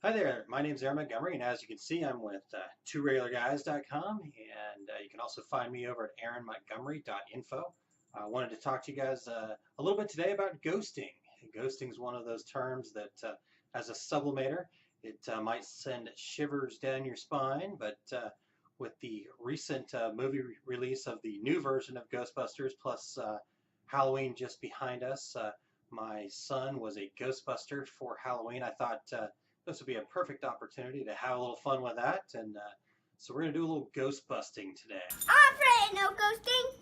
Hi there, my name's Aaron Montgomery, and as you can see, I'm with tworegularguys.com, and you can also find me over at aaronmontgomery.info. I wanted to talk to you guys a little bit today about ghosting. Ghosting is one of those terms that, as a sublimator, it might send shivers down your spine, but with the recent movie release of the new version of Ghostbusters, plus Halloween just behind us, my son was a Ghostbuster for Halloween. I thought this would be a perfect opportunity to have a little fun with that, and so we're going to do a little ghost busting today. Alright, no ghosting.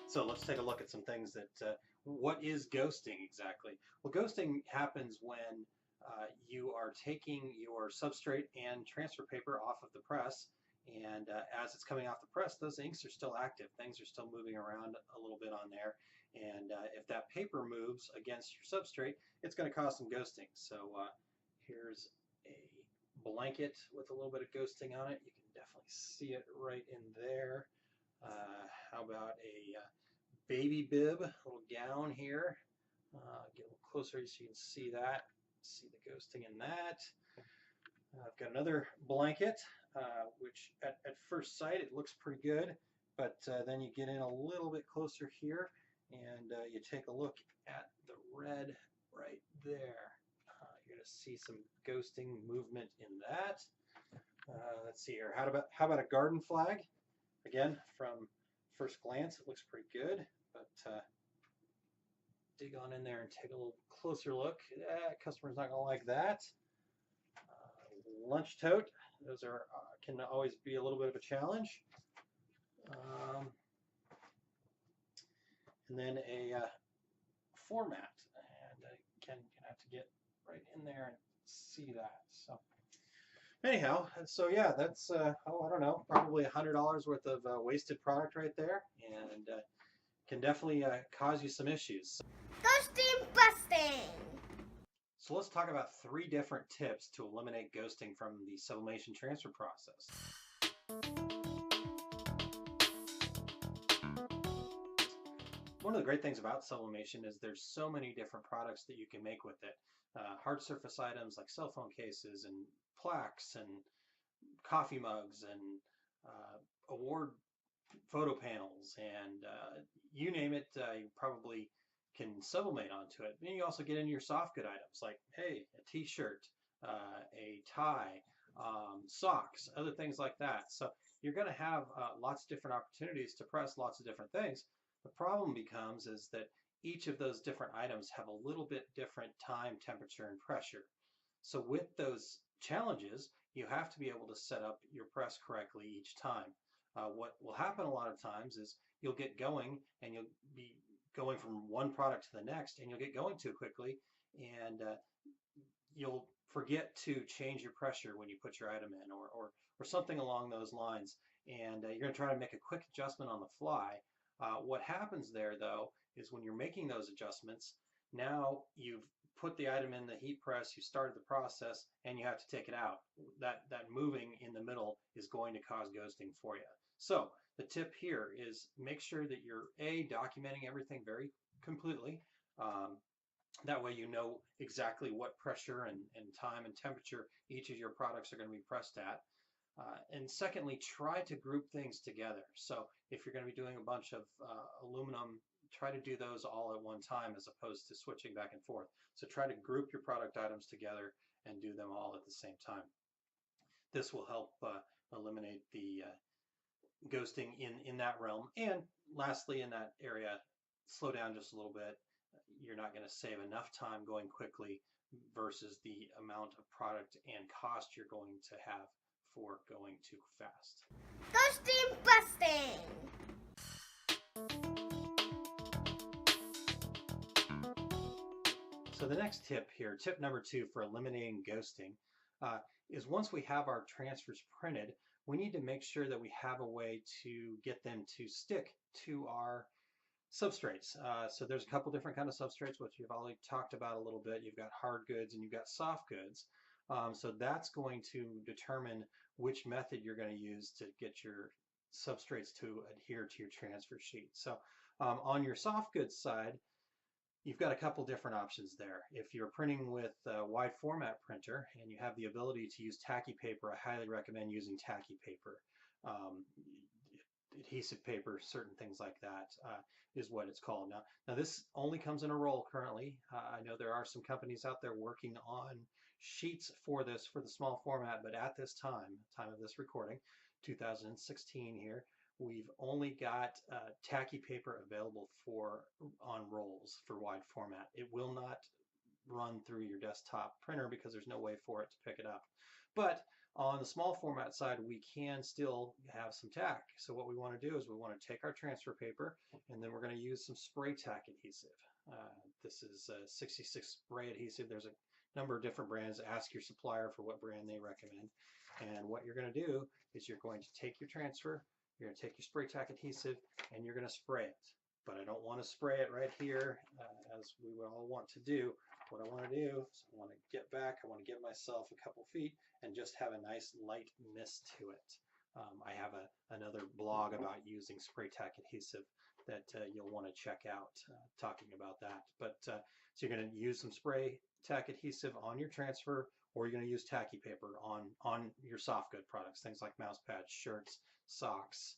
So let's take a look at some things that, what is ghosting exactly? Well, ghosting happens when you are taking your substrate and transfer paper off of the press, and as it's coming off the press, those inks are still active. Things are still moving around a little bit on there, and if that paper moves against your substrate, it's going to cause some ghosting. So here's a blanket with a little bit of ghosting on it. You can definitely see it right in there. How about a baby bib, a little gown here. Get a little closer so you can see that. See the ghosting in that. I've got another blanket, which at first sight it looks pretty good, but then you get in a little bit closer here and you take a look at the red right there. You're going to see some ghosting movement in that. Let's see here. How about a garden flag? Again, from first glance, it looks pretty good, but dig on in there and take a little closer look. Customer's not going to like that. Lunch tote. Those are can always be a little bit of a challenge. And then a floor mat. And again, you're going to have to get right in there and see that. So anyhow, so yeah, that's, I don't know, probably $100 worth of wasted product right there, and can definitely cause you some issues. Ghosting busting. So let's talk about 3 different tips to eliminate ghosting from the sublimation transfer process. One of the great things about sublimation is there's so many different products that you can make with it. Hard surface items like cell phone cases and plaques and coffee mugs and award photo panels and you name it, you probably can sublimate onto it. Then you also get into your soft good items like, hey, a t-shirt, a tie, socks, other things like that. So you're going to have lots of different opportunities to press lots of different things. The problem becomes is that each of those different items have a little bit different time, temperature, and pressure. So with those challenges, you have to be able to set up your press correctly each time. What will happen a lot of times is you'll get going and you'll be going from one product to the next, and you'll get going too quickly, and you'll forget to change your pressure when you put your item in, or something along those lines, and you're going to try to make a quick adjustment on the fly. What happens there, though, is when you're making those adjustments, now you've put the item in the heat press, you started the process, and you have to take it out. That moving in the middle is going to cause ghosting for you. So the tip here is make sure that you're documenting everything very completely. That way you know exactly what pressure and time and temperature each of your products are going to be pressed at. And secondly, try to group things together. So if you're going to be doing a bunch of aluminum, try to do those all at one time as opposed to switching back and forth. So try to group your product items together and do them all at the same time. This will help eliminate the ghosting in that realm. And lastly, in that area, slow down just a little bit. You're not going to save enough time going quickly versus the amount of product and cost you're going to have for going too fast. Ghosting busting. So the next tip here, tip number 2 for eliminating ghosting, is once we have our transfers printed, we need to make sure that we have a way to get them to stick to our substrates. So there's a couple different kind of substrates, which you've already talked about a little bit. You've got hard goods and you've got soft goods. So that's going to determine which method you're going to use to get your substrates to adhere to your transfer sheet. So on your soft goods side, You've got a couple different options there. If you're printing with a wide format printer and you have the ability to use tacky paper, I highly recommend using tacky paper. Um, Adhesive paper, certain things like that is what it's called. Now this only comes in a roll currently. I know there are some companies out there working on sheets for this for the small format, but at this time of this recording, 2016 here, we've only got tacky paper available for on rolls for wide format. It will not run through your desktop printer because there's no way for it to pick it up. But on the small format side, we can still have some tack. So what we want to do is we want to take our transfer paper and then we're going to use some spray tack adhesive. This is 66 spray adhesive. There's a number of different brands. Ask your supplier for what brand they recommend. And what you're going to do is you're going to take your transfer, you're going to take your spray tack adhesive, and you're going to spray it. But I don't want to spray it right here as we would all want to do. What I want to do is I want to get back, I want to give myself a couple feet and just have a nice light mist to it. I have another blog about using spray tack adhesive that you'll want to check out talking about that. But so you're going to use some spray tack adhesive on your transfer, or you're going to use tacky paper on your soft good products, things like mouse pads, shirts, socks,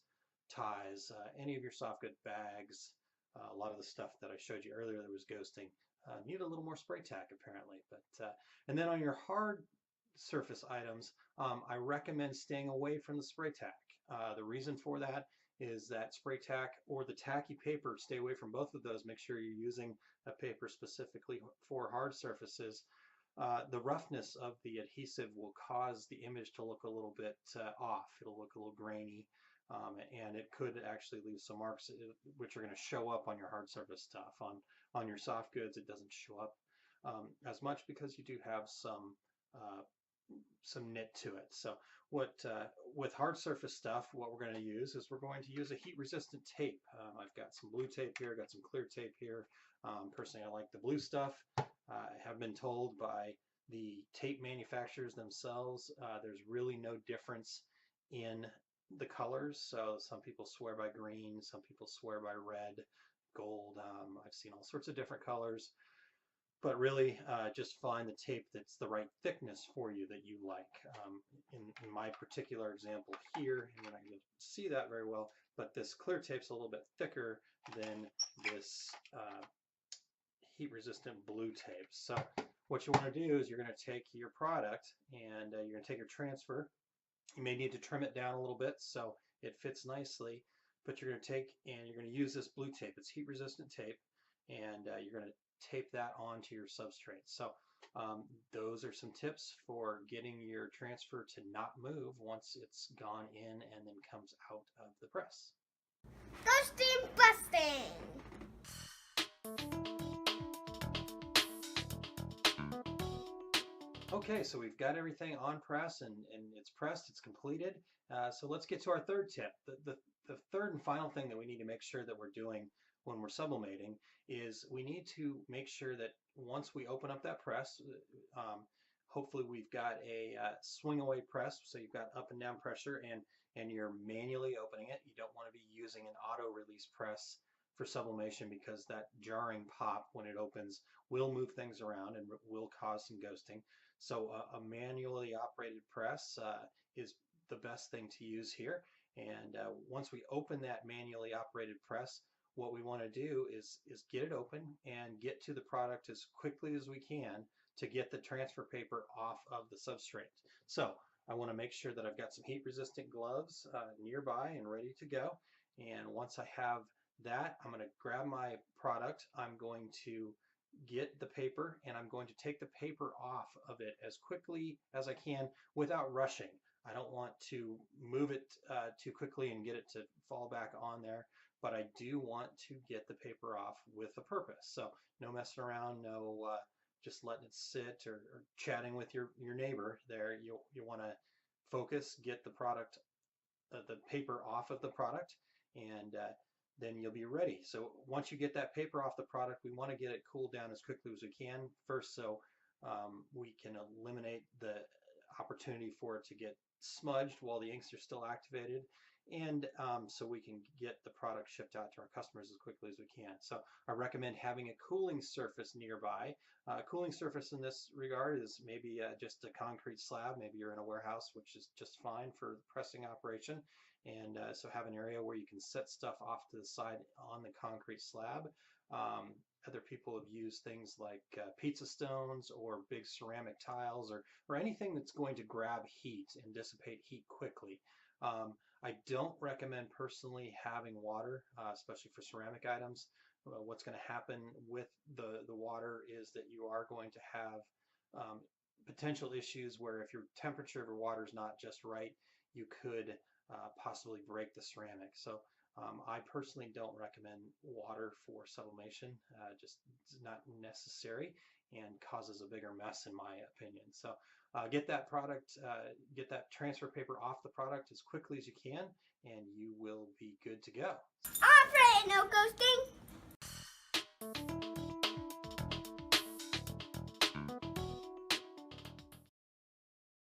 ties, any of your soft good bags. A lot of the stuff that I showed you earlier that was ghosting need a little more spray tack apparently. But and then on your hard surface items, I recommend staying away from the spray tack. The reason for that is that spray tack or the tacky paper, stay away from both of those. Make sure you're using a paper specifically for hard surfaces. The roughness of the adhesive will cause the image to look a little bit off. It'll look a little grainy. And it could actually leave some marks which are going to show up on your hard surface stuff. On your soft goods, it doesn't show up as much because you do have some knit to it. So with hard surface stuff, what we're going to use is we're going to use a heat-resistant tape. I've got some blue tape here, got some clear tape here. Personally, I like the blue stuff. I have been told by the tape manufacturers themselves there's really no difference in the colors. So some people swear by green, some people swear by red, gold. I've seen all sorts of different colors, but really just find the tape that's the right thickness for you that you like. In my particular example here, and you're not going to see that very well, but this clear tape's a little bit thicker than this heat-resistant blue tape. So what you want to do is you're going to take your product and you're going to take your transfer. You may need to trim it down a little bit so it fits nicely, but you're going to take and you're going to use this blue tape. It's heat-resistant tape, and you're going to tape that onto your substrate. So those are some tips for getting your transfer to not move once it's gone in and then comes out of the press. Ghosting busting. Okay, so we've got everything on press and it's pressed, it's completed. So let's get to our third tip. The third and final thing that we need to make sure that we're doing when we're sublimating is we need to make sure that once we open up that press, hopefully we've got a swing away press, so you've got up and down pressure and you're manually opening it. You don't want to be using an auto release press for sublimation because that jarring pop when it opens will move things around and will cause some ghosting. So a manually operated press is the best thing to use here. And once we open that manually operated press, what we want to do is get it open and get to the product as quickly as we can to get the transfer paper off of the substrate. So I want to make sure that I've got some heat resistant gloves nearby and ready to go. And once I have that, I'm going to grab my product. I'm going to get the paper and I'm going to take the paper off of it as quickly as I can without rushing. I don't want to move it too quickly and get it to fall back on there, but I do want to get the paper off with a purpose. So no messing around, no just letting it sit or chatting with your neighbor there. You want to focus, get the product, the paper off of the product, and then you'll be ready. So once you get that paper off the product, we want to get it cooled down as quickly as we can first, so we can eliminate the opportunity for it to get smudged while the inks are still activated. and so we can get the product shipped out to our customers as quickly as we can. So I recommend having a cooling surface nearby. A cooling surface in this regard is maybe just a concrete slab. Maybe you're in a warehouse, which is just fine for the pressing operation. And so have an area where you can set stuff off to the side on the concrete slab. Um, Other people have used things like pizza stones or big ceramic tiles or anything that's going to grab heat and dissipate heat quickly. Um, I don't recommend personally having water, especially for ceramic items. What's going to happen with the water is that you are going to have potential issues where if your temperature of your water is not just right, you could possibly break the ceramic. So I personally don't recommend water for sublimation. Just it's not necessary and causes a bigger mess in my opinion. So get that product, get that transfer paper off the product as quickly as you can, and you will be good to go. All right, no ghosting.